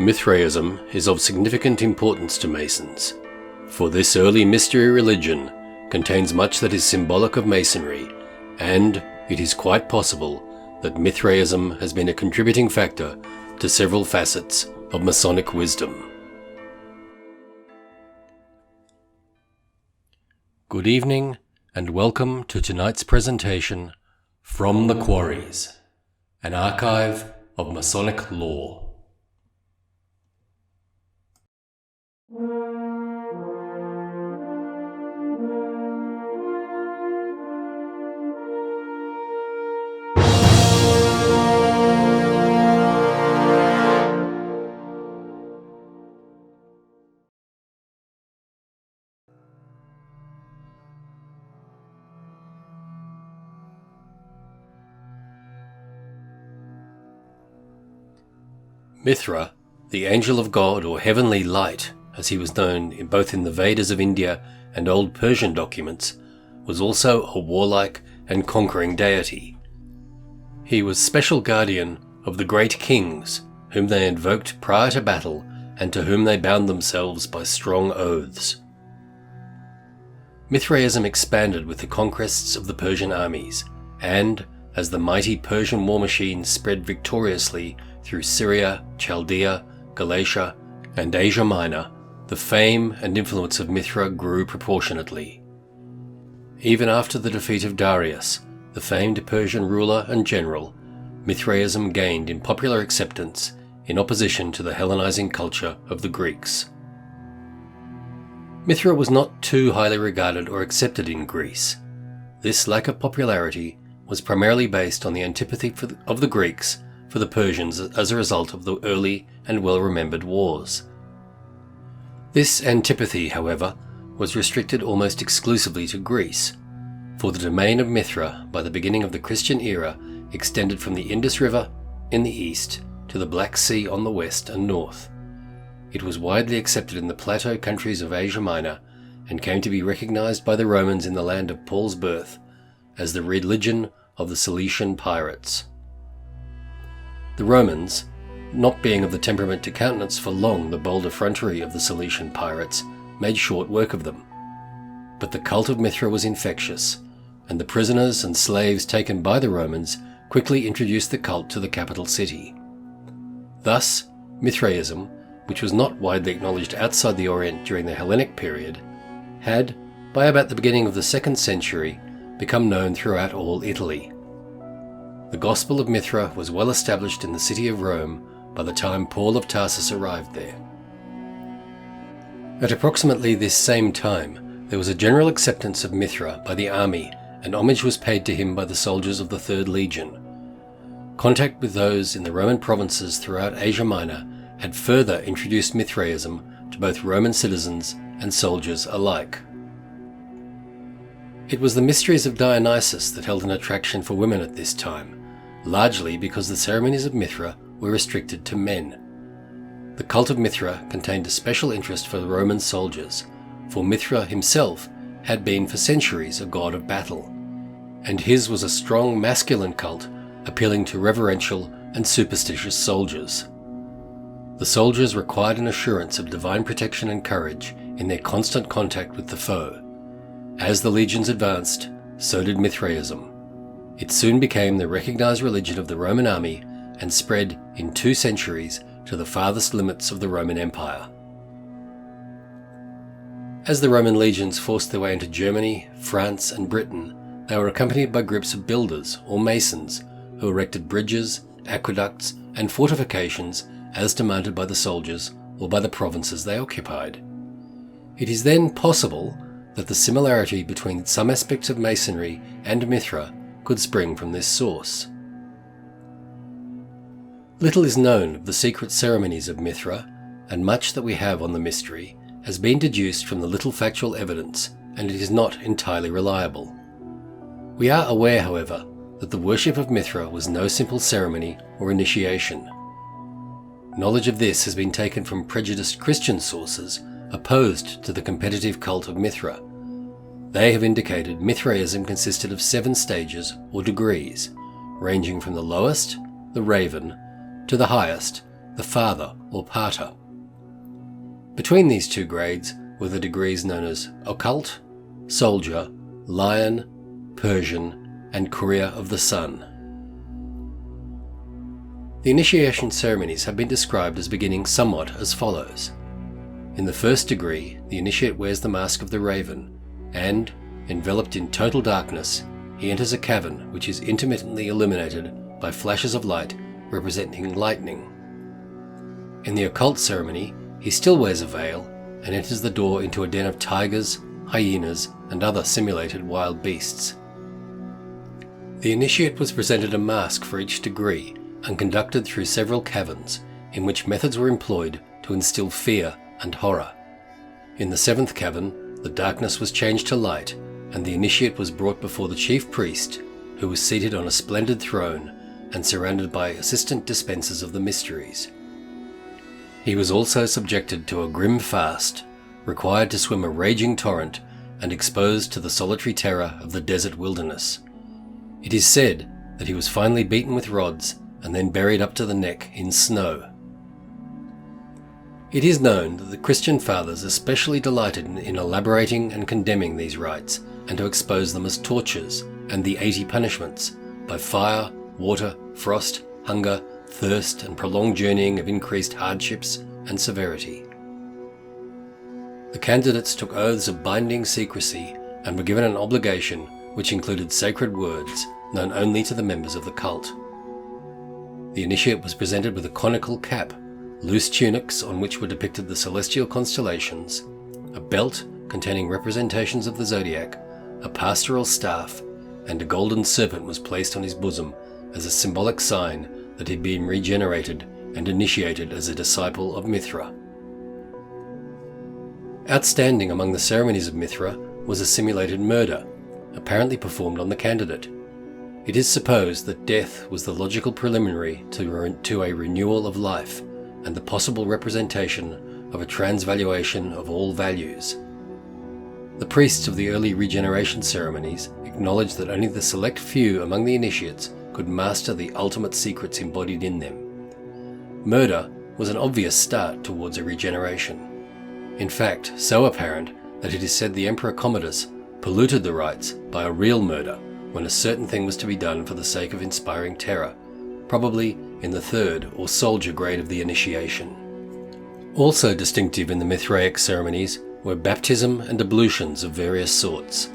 Mithraism is of significant importance to Masons, for this early mystery religion contains much that is symbolic of Masonry, and it is quite possible that Mithraism has been a contributing factor to several facets of Masonic wisdom. Good evening, and welcome to tonight's presentation, From the Quarries, an archive of Masonic lore. Mithra, the angel of God or heavenly light, as he was known both in the Vedas of India and old Persian documents, was also a warlike and conquering deity. He was special guardian of the great kings, whom they invoked prior to battle and to whom they bound themselves by strong oaths. Mithraism expanded with the conquests of the Persian armies, and, as the mighty Persian war machine spread victoriously through Syria, Chaldea, Galatia, and Asia Minor, the fame and influence of Mithra grew proportionately. Even after the defeat of Darius, the famed Persian ruler and general, Mithraism gained in popular acceptance in opposition to the Hellenizing culture of the Greeks. Mithra was not too highly regarded or accepted in Greece. This lack of popularity was primarily based on the antipathy of the Greeks for the Persians as a result of the early and well-remembered wars. This antipathy, however, was restricted almost exclusively to Greece, for the domain of Mithra by the beginning of the Christian era extended from the Indus River in the east to the Black Sea on the west and north. It was widely accepted in the plateau countries of Asia Minor and came to be recognized by the Romans in the land of Paul's birth as the religion of the Cilician pirates. The Romans, not being of the temperament to countenance for long the bold effrontery of the Cilician pirates, made short work of them. But the cult of Mithra was infectious, and the prisoners and slaves taken by the Romans quickly introduced the cult to the capital city. Thus, Mithraism, which was not widely acknowledged outside the Orient during the Hellenic period, had, by about the beginning of the 2nd century, become known throughout all Italy. The Gospel of Mithra was well established in the city of Rome by the time Paul of Tarsus arrived there. At approximately this same time, there was a general acceptance of Mithra by the army, and homage was paid to him by the soldiers of the 3rd Legion. Contact with those in the Roman provinces throughout Asia Minor had further introduced Mithraism to both Roman citizens and soldiers alike. It was the mysteries of Dionysus that held an attraction for women at this time, largely because the ceremonies of Mithra were restricted to men. The cult of Mithra contained a special interest for the Roman soldiers, for Mithra himself had been for centuries a god of battle, and his was a strong masculine cult appealing to reverential and superstitious soldiers. The soldiers required an assurance of divine protection and courage in their constant contact with the foe. As the legions advanced, so did Mithraism. It soon became the recognized religion of the Roman army and spread in 2 centuries to the farthest limits of the Roman Empire. As the Roman legions forced their way into Germany, France, and Britain, they were accompanied by groups of builders or masons who erected bridges, aqueducts, and fortifications as demanded by the soldiers or by the provinces they occupied. It is then possible that the similarity between some aspects of Masonry and Mithra could spring from this source. Little is known of the secret ceremonies of Mithra, and much that we have on the mystery has been deduced from the little factual evidence, and it is not entirely reliable. We are aware, however, that the worship of Mithra was no simple ceremony or initiation. Knowledge of this has been taken from prejudiced Christian sources opposed to the competitive cult of Mithra. They have indicated Mithraism consisted of 7 stages or degrees, ranging from the lowest, the raven, to the highest, the father or pater. Between these two grades were the degrees known as occult, soldier, lion, Persian, and courier of the sun. The initiation ceremonies have been described as beginning somewhat as follows. In the first degree, the initiate wears the mask of the raven, and, enveloped in total darkness, he enters a cavern which is intermittently illuminated by flashes of light representing lightning. In the occult ceremony, he still wears a veil and enters the door into a den of tigers, hyenas, and other simulated wild beasts. The initiate was presented a mask for each degree and conducted through several caverns, in which methods were employed to instill fear and horror. In the seventh cavern, the darkness was changed to light, and the initiate was brought before the chief priest, who was seated on a splendid throne and surrounded by assistant dispensers of the mysteries. He was also subjected to a grim fast, required to swim a raging torrent, and exposed to the solitary terror of the desert wilderness. It is said that he was finally beaten with rods and then buried up to the neck in snow. It is known that the Christian fathers especially delighted in elaborating and condemning these rites, and to expose them as tortures and the 80 punishments, by fire, water, frost, hunger, thirst, and prolonged journeying of increased hardships and severity. The candidates took oaths of binding secrecy and were given an obligation which included sacred words known only to the members of the cult. The initiate was presented with a conical cap, loose tunics on which were depicted the celestial constellations, a belt containing representations of the zodiac, a pastoral staff, and a golden serpent was placed on his bosom as a symbolic sign that he'd been regenerated and initiated as a disciple of Mithra. Outstanding among the ceremonies of Mithra was a simulated murder, apparently performed on the candidate. It is supposed that death was the logical preliminary to a renewal of life and the possible representation of a transvaluation of all values. The priests of the early regeneration ceremonies acknowledged that only the select few among the initiates could master the ultimate secrets embodied in them. Murder was an obvious start towards a regeneration. In fact, so apparent that it is said the Emperor Commodus polluted the rites by a real murder when a certain thing was to be done for the sake of inspiring terror, probably in the third or soldier grade of the initiation. Also distinctive in the Mithraic ceremonies were baptism and ablutions of various sorts.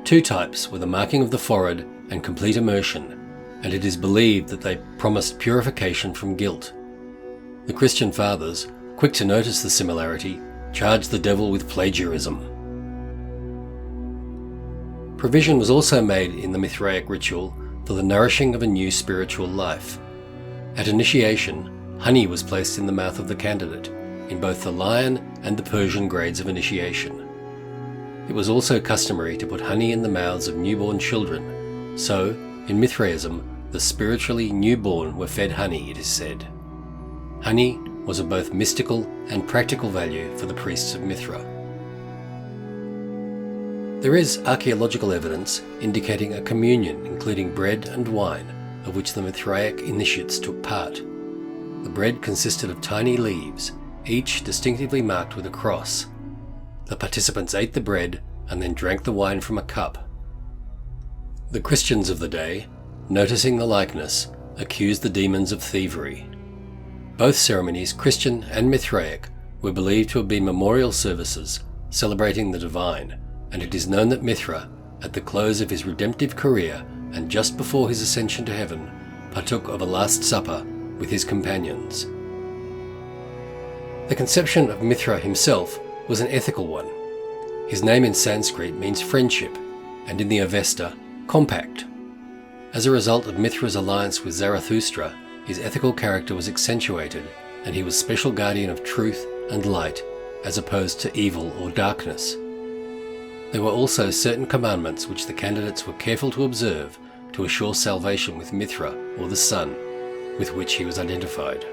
Two types were the marking of the forehead and complete immersion, and it is believed that they promised purification from guilt. The Christian fathers, quick to notice the similarity, charged the devil with plagiarism. Provision was also made in the Mithraic ritual for the nourishing of a new spiritual life. At initiation, honey was placed in the mouth of the candidate, in both the lion and the Persian grades of initiation. It was also customary to put honey in the mouths of newborn children, so, in Mithraism, the spiritually newborn were fed honey, it is said. Honey was of both mystical and practical value for the priests of Mithra. There is archaeological evidence indicating a communion including bread and wine, of which the Mithraic initiates took part. The bread consisted of tiny leaves, each distinctively marked with a cross. The participants ate the bread and then drank the wine from a cup. The Christians of the day, noticing the likeness, accused the demons of thievery. Both ceremonies, Christian and Mithraic, were believed to have been memorial services celebrating the divine, and it is known that Mithra, at the close of his redemptive career and just before his ascension to heaven, partook of a Last Supper with his companions. The conception of Mithra himself was an ethical one. His name in Sanskrit means friendship, and in the Avesta, compact. As a result of Mithra's alliance with Zarathustra, his ethical character was accentuated, and he was special guardian of truth and light, as opposed to evil or darkness. There were also certain commandments which the candidates were careful to observe to assure salvation with Mithra, or the sun, with which he was identified.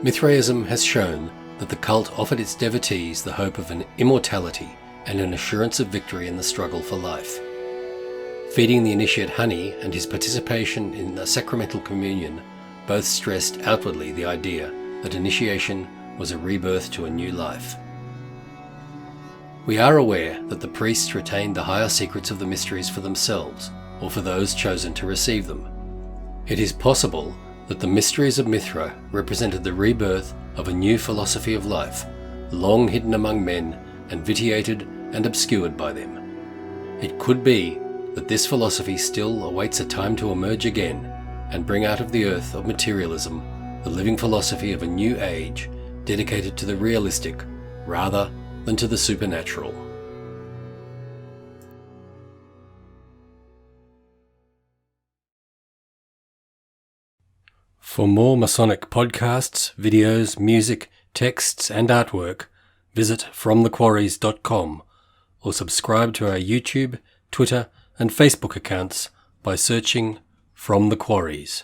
Mithraism has shown that the cult offered its devotees the hope of an immortality and an assurance of victory in the struggle for life. Feeding the initiate honey and his participation in a sacramental communion both stressed outwardly the idea that initiation was a rebirth to a new life. We are aware that the priests retained the higher secrets of the mysteries for themselves, or for those chosen to receive them. It is possible that the mysteries of Mithra represented the rebirth of a new philosophy of life, long hidden among men and vitiated and obscured by them. It could be that this philosophy still awaits a time to emerge again and bring out of the earth of materialism the living philosophy of a new age dedicated to the realistic rather than to the supernatural. For more Masonic podcasts, videos, music, texts and artwork, visit fromthequarries.com or subscribe to our YouTube, Twitter and Facebook accounts by searching From the Quarries.